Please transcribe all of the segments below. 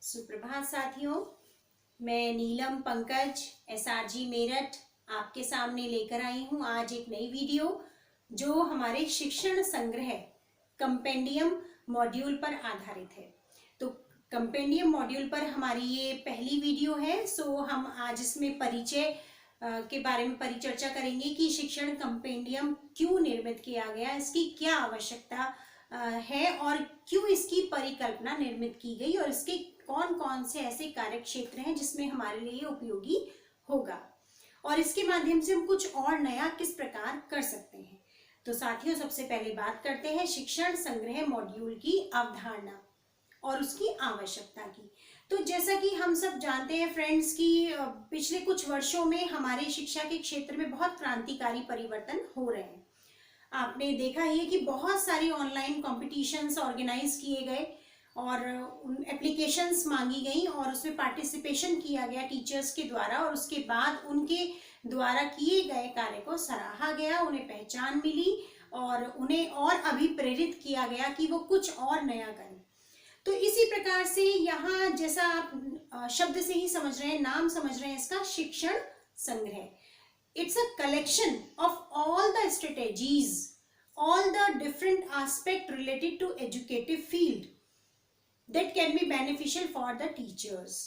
सुप्रभात साथियों, मैं नीलम पंकज एसआरजी मेरठ आपके सामने लेकर आई हूं आज एक नई वीडियो जो हमारे शिक्षण संग्रह कंपेंडियम मॉड्यूल पर आधारित है। तो कंपेंडियम मॉड्यूल पर हमारी ये पहली वीडियो है। सो हम आज इसमें परिचय के बारे में परिचर्चा करेंगे कि शिक्षण कंपेंडियम क्यों निर्मित किया गया, इसकी क्या आवश्यकता है और क्यों इसकी परिकल्पना निर्मित की गई और इसके कौन कौन से ऐसे कार्य क्षेत्र हैं जिसमें हमारे लिए उपयोगी होगा और इसके माध्यम से हम कुछ और नया किस प्रकार कर सकते हैं। तो साथियों, सबसे पहले बात करते हैं शिक्षण संग्रह मॉड्यूल की अवधारणा और उसकी आवश्यकता की। तो जैसा कि हम सब जानते हैं फ्रेंड्स कि पिछले कुछ वर्षों में हमारे शिक्षा के क्षेत्र में बहुत क्रांतिकारी परिवर्तन हो रहे हैं। आपने देखा ही है कि बहुत सारी ऑनलाइन कॉम्पिटिशन्स ऑर्गेनाइज किए गए और उन एप्लीकेशंस मांगी गई और उसमें पार्टिसिपेशन किया गया टीचर्स के द्वारा और उसके बाद उनके द्वारा किए गए कार्य को सराहा गया, उन्हें पहचान मिली और उन्हें और अभिप्रेरित किया गया कि वो कुछ और नया करें। तो इसी प्रकार से यहाँ जैसा आप शब्द से ही समझ रहे हैं, नाम समझ रहे हैं इसका, शिक्षण संग्रह। It's a collection of all the strategies, all the different aspects related to educative field that can be beneficial for the teachers.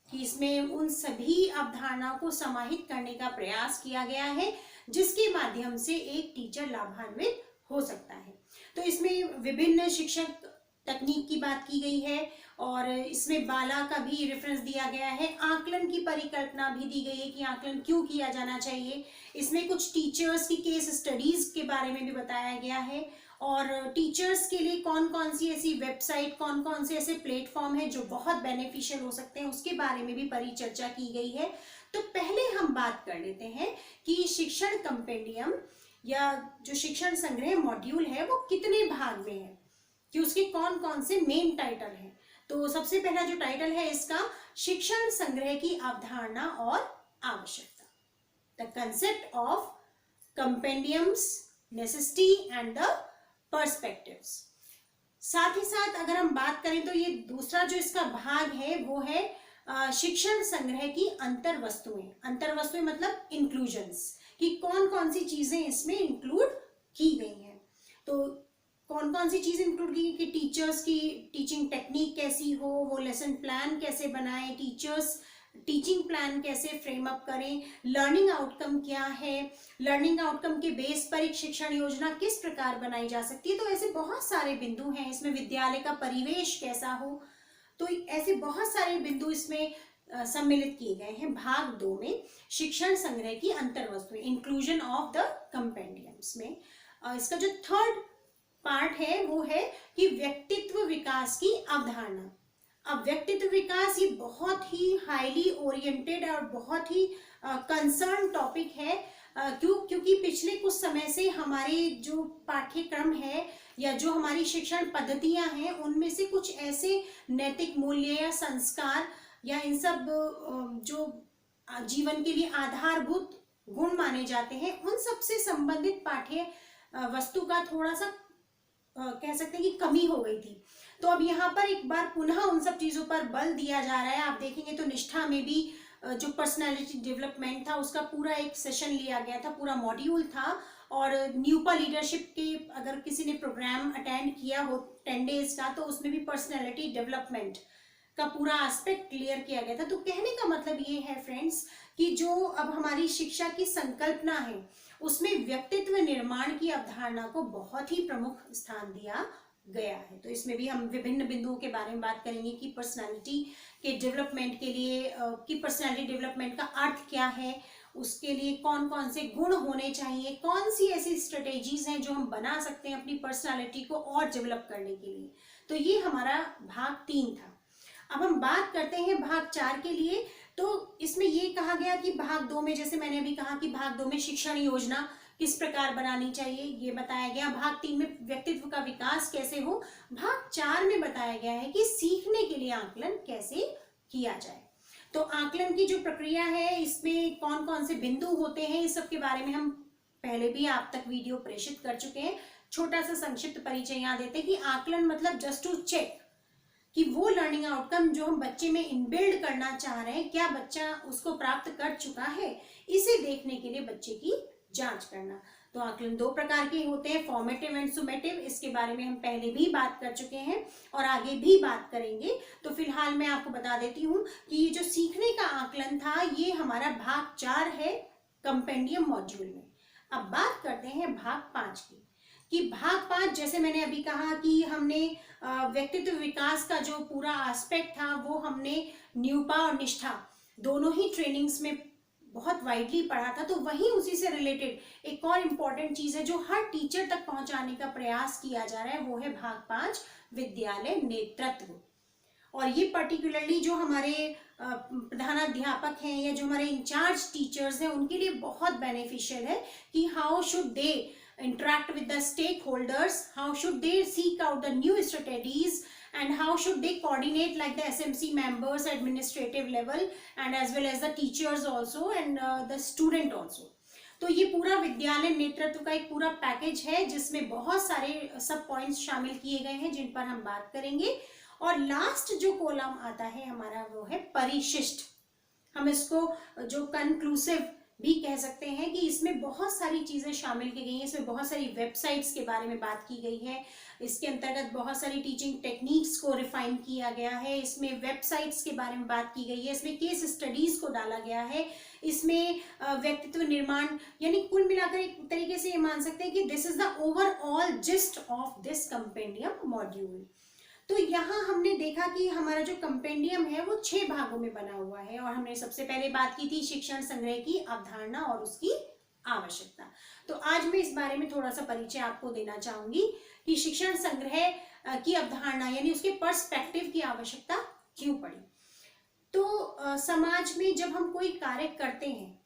कि इसमें उन सभी अवधारणाओं को समाहित करने का प्रयास किया गया है जिसके माध्यम से एक टीचर लाभान्वित हो सकता है। तो इसमें विभिन्न शिक्षक तकनीक की बात की गई है और इसमें बाला का भी रेफरेंस दिया गया है। आकलन की परिकल्पना भी दी गई है कि आकलन क्यों किया जाना चाहिए। इसमें कुछ टीचर्स की केस स्टडीज के बारे में भी बताया गया है और टीचर्स के लिए कौन कौन सी ऐसी वेबसाइट, कौन कौन से ऐसे प्लेटफॉर्म है जो बहुत बेनिफिशियल हो सकते हैं, उसके बारे में भी परिचर्चा की गई है। तो पहले हम बात कर लेते हैं कि शिक्षण कंपेंडियम या जो शिक्षण संग्रह मॉड्यूल है वो कितने भाग में है, कि उसके कौन कौन से मेन टाइटल हैं। तो सबसे पहला जो टाइटल है इसका, शिक्षण संग्रह की अवधारणा और आवश्यकता, the concept of compendiums, necessity and the perspectives. साथ ही साथ अगर हम बात करें तो ये दूसरा जो इसका भाग है वो है शिक्षण संग्रह की अंतर वस्तुएं। अंतर वस्तुएं मतलब इंक्लूजन्स, कि कौन कौन सी चीजें इसमें इंक्लूड की गई हैं। तो कौन कौन सी चीज इंक्लूड की कि टीचर्स की टीचिंग टेक्निक कैसी हो, वो लेसन प्लान कैसे बनाएं, टीचर्स टीचिंग प्लान कैसे फ्रेम अप करें, लर्निंग आउटकम क्या है, लर्निंग आउटकम के बेस पर एक शिक्षण योजना किस प्रकार बनाई जा सकती है। तो ऐसे बहुत सारे बिंदु हैं इसमें। विद्यालय का परिवेश कैसा हो, तो ऐसे बहुत सारे बिंदु इसमें सम्मिलित किए गए हैं। भाग 2 में शिक्षण संग्रह की अंतर वस्तुएं, इंक्लूजन ऑफ द कंपेंडियम्स में इसका जो थर्ड पार्ट है वो है कि व्यक्तित्व विकास की अवधारणा। अब व्यक्तित्व विकास ये बहुत ही हाईली ओरिएंटेड और बहुत ही कंसर्न टॉपिक है। क्योंकि पिछले कुछ समय से हमारे जो पाठ्यक्रम है या जो हमारी शिक्षण पद्धतियां हैं उनमें से कुछ ऐसे नैतिक मूल्य या संस्कार या इन सब जो जीवन के लिए आधारभूत गुण माने जाते हैं उन सब से संबंधित पाठ्य वस्तु का थोड़ा सा कह सकते हैं कि कमी हो गई थी। तो अब यहाँ पर एक बार पुनः उन सब चीजों पर बल दिया जा रहा है। आप देखेंगे तो निष्ठा में भी जो पर्सनालिटी डेवलपमेंट था उसका पूरा एक सेशन लिया गया था, पूरा मॉड्यूल था। और न्यूपा लीडरशिप के अगर किसी ने प्रोग्राम अटेंड किया हो 10 डेज का, तो उसमें भी पर्सनालिटी डेवलपमेंट का पूरा एस्पेक्ट क्लियर किया गया था। तो कहने का मतलब ये है फ्रेंड्स कि जो अब हमारी शिक्षा की संकल्पना है उसमें व्यक्तित्व निर्माण की अवधारणा को बहुत ही प्रमुख स्थान दिया गया है। तो इसमें भी हम विभिन्न बिंदुओं के बारे में बात करेंगे कि पर्सनालिटी के डेवलपमेंट के लिए कि पर्सनालिटी डेवलपमेंट का अर्थ क्या है, उसके लिए कौन कौन से गुण होने चाहिए, कौन सी ऐसी स्ट्रेटेजीज हैं जो हम बना सकते हैं अपनी पर्सनालिटी को और डेवलप करने के लिए। तो ये हमारा भाग 3 था। अब हम बात करते हैं भाग 4 के लिए। तो इसमें ये कहा गया कि भाग 2 में, जैसे मैंने अभी कहा कि भाग 2 में शिक्षण योजना किस प्रकार बनानी चाहिए ये बताया गया। भाग 3 में व्यक्तित्व का विकास कैसे हो। भाग 4 में बताया गया है कि सीखने के लिए आकलन कैसे किया जाए। तो आकलन की जो प्रक्रिया है इसमें कौन कौन से बिंदु होते हैं इस सब के बारे में हम पहले भी आप तक वीडियो प्रेषित कर चुके हैं। छोटा सा संक्षिप्त परिचय यहाँ देते हैं कि आकलन मतलब जस्ट टू चेक कि वो लर्निंग आउटकम जो हम बच्चे में इनबिल्ड करना चाह रहे हैं, क्या बच्चा उसको प्राप्त कर चुका है, इसे देखने के लिए बच्चे की जांच करना। तो आकलन दो प्रकार के होते हैं, फॉर्मेटिव एंड सुमेटिव। इसके बारे में हम पहले भी बात कर चुके हैं और आगे भी बात करेंगे। तो फिलहाल मैं आपको बता देती हूँ कि ये जो सीखने का आकलन था, ये हमारा भाग 4 है कंपेंडियम मॉड्यूल में। अब बात करते हैं भाग 5 की, कि भाग 5 जैसे मैंने अभी कहा कि हमने व्यक्तित्व विकास का जो पूरा एस्पेक्ट था वो हमने न्यूपा और निष्ठा दोनों ही ट्रेनिंग्स में बहुत वाइडली पढ़ा था। तो वहीं उसी से रिलेटेड एक और इम्पॉर्टेंट चीज है जो हर टीचर तक पहुंचाने का प्रयास किया जा रहा है, वो है भाग 5 विद्यालय नेतृत्व। और ये पर्टिकुलरली जो हमारे प्रधानाध्यापक हैं या जो हमारे इंचार्ज टीचर्स हैं उनके लिए बहुत बेनिफिशियल है कि how should they interact with the stakeholders, how should they seek out the new strategies, and how should they coordinate like the SMC members, administrative level, and as well as the teachers also and the student also. तो ये पूरा विद्यालय नेतृत्व का एक पूरा package है जिसमें बहुत सारे सब पॉइंट्स शामिल किए गए हैं जिन पर हम बात करेंगे। और लास्ट जो कॉलम आता है हमारा वो है परिशिष्ट। हम इसको जो कंक्लूसिव भी कह सकते हैं कि इसमें बहुत सारी चीजें शामिल की गई हैं। इसमें बहुत सारी वेबसाइट्स के बारे में बात की गई है, इसके अंतर्गत बहुत सारी टीचिंग टेक्निक्स को रिफाइन किया गया है, इसमें वेबसाइट्स के बारे में बात की गई है, इसमें केस स्टडीज को डाला गया है, इसमें व्यक्तित्व निर्माण, यानी कुल मिलाकर एक तरीके से ये मान सकते हैं कि this is the overall gist of this compendium module. तो यहाँ हमने देखा कि हमारा जो कंपेंडियम है वो 6 भागों में बना हुआ है और हमने सबसे पहले बात की थी शिक्षण संग्रह की अवधारणा और उसकी आवश्यकता। तो आज मैं इस बारे में थोड़ा सा परिचय आपको देना चाहूंगी कि शिक्षण संग्रह की अवधारणा यानी उसके पर्सपेक्टिव की आवश्यकता क्यों पड़ी। तो समाज में जब हम कोई कार्य करते हैं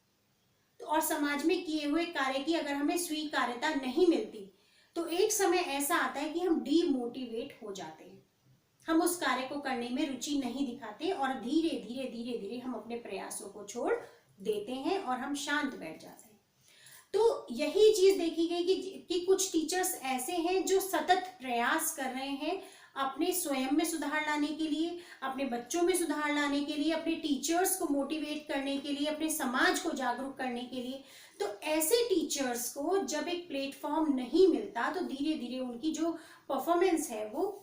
तो और समाज में किए हुए कार्य की अगर हमें स्वीकार्यता नहीं मिलती तो एक समय ऐसा आता है कि हम डीमोटिवेट हो जाते हैं, हम उस कार्य को करने में रुचि नहीं दिखाते और धीरे धीरे धीरे धीरे हम अपने प्रयासों को छोड़ देते हैं और हम शांत बैठ जाते हैं। तो यही चीज देखी गई कि कुछ टीचर्स ऐसे हैं जो सतत प्रयास कर रहे हैं अपने स्वयं में सुधार लाने के लिए, अपने बच्चों में सुधार लाने के लिए, अपने टीचर्स को मोटिवेट करने के लिए, अपने समाज को जागरूक करने के लिए। तो ऐसे टीचर्स को जब एक प्लेटफॉर्म नहीं मिलता तो धीरे धीरे उनकी जो परफॉर्मेंस है वो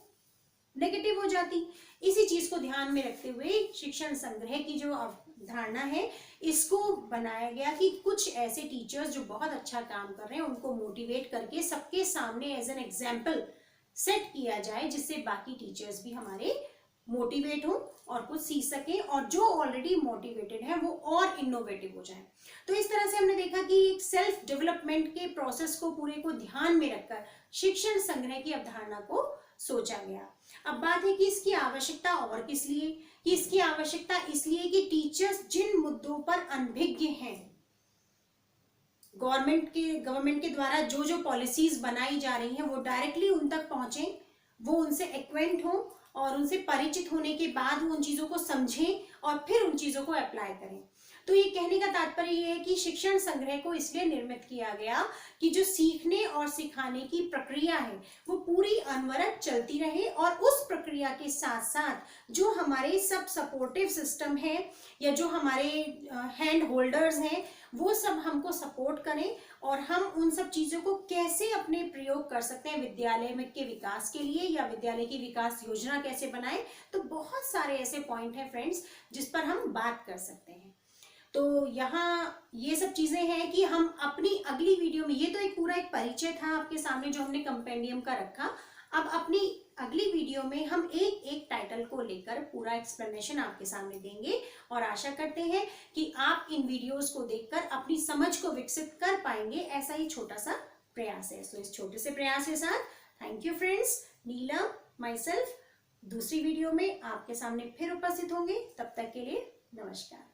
नेगेटिव हो जाती। इसी चीज को ध्यान में रखते हुए शिक्षण संग्रह की जो अवधारणा है इसको बनाया गया कि कुछ ऐसे टीचर्स जो बहुत अच्छा काम कर रहे हैं उनको मोटिवेट करके सबके सामने एज एन एग्जाम्पल सेट किया जाए जिससे बाकी टीचर्स भी हमारे मोटिवेट हो और कुछ सीख सके और जो ऑलरेडी मोटिवेटेड है वो और इनोवेटिव हो जाए। तो इस तरह से हमने देखा कि एक सेल्फ डेवलपमेंट के प्रोसेस को पूरे को ध्यान में रखकर शिक्षण संग्रह की अवधारणा को सोचा गया। अब बात है कि इसकी आवश्यकता और किस लिए, कि इसकी आवश्यकता इसलिए कि टीचर्स जिन मुद्दों पर अनभिज्ञ हैं, गवर्नमेंट के द्वारा जो जो पॉलिसीज बनाई जा रही हैं वो डायरेक्टली उन तक पहुंचे, वो उनसे एक्वेंट हो और उनसे परिचित होने के बाद वो उन चीजों को समझें और फिर उन चीजों को अप्लाई करें। तो ये कहने का तात्पर्य ये है कि शिक्षण संग्रह को इसलिए निर्मित किया गया कि जो सीखने और सिखाने की प्रक्रिया है वो पूरी अनवरत चलती रहे और उस प्रक्रिया के साथ साथ जो हमारे सब सपोर्टिव सिस्टम है या जो हमारे हैंड होल्डर्स हैं वो सब हमको सपोर्ट करें और हम उन सब चीजों को कैसे अपने प्रयोग कर सकते हैं विद्यालय में के विकास के लिए या विद्यालय की विकास योजना कैसे बनाएं। तो बहुत सारे ऐसे पॉइंट हैं फ्रेंड्स जिस पर हम बात कर सकते हैं। तो यहाँ ये सब चीजें हैं कि हम अपनी अगली वीडियो में, ये तो एक पूरा एक परिचय था आपके सामने जो हमने कंपेंडियम का रखा। अब अपनी अगली वीडियो में हम एक एक टाइटल को लेकर पूरा एक्सप्लेनेशन आपके सामने देंगे और आशा करते हैं कि आप इन वीडियोस को देखकर अपनी समझ को विकसित कर पाएंगे। ऐसा ही छोटा सा प्रयास है। तो इस छोटे से प्रयास के साथ thank you friends. Neelam my self दूसरी वीडियो में आपके सामने फिर उपस्थित होंगे। तब तक के लिए नमस्कार।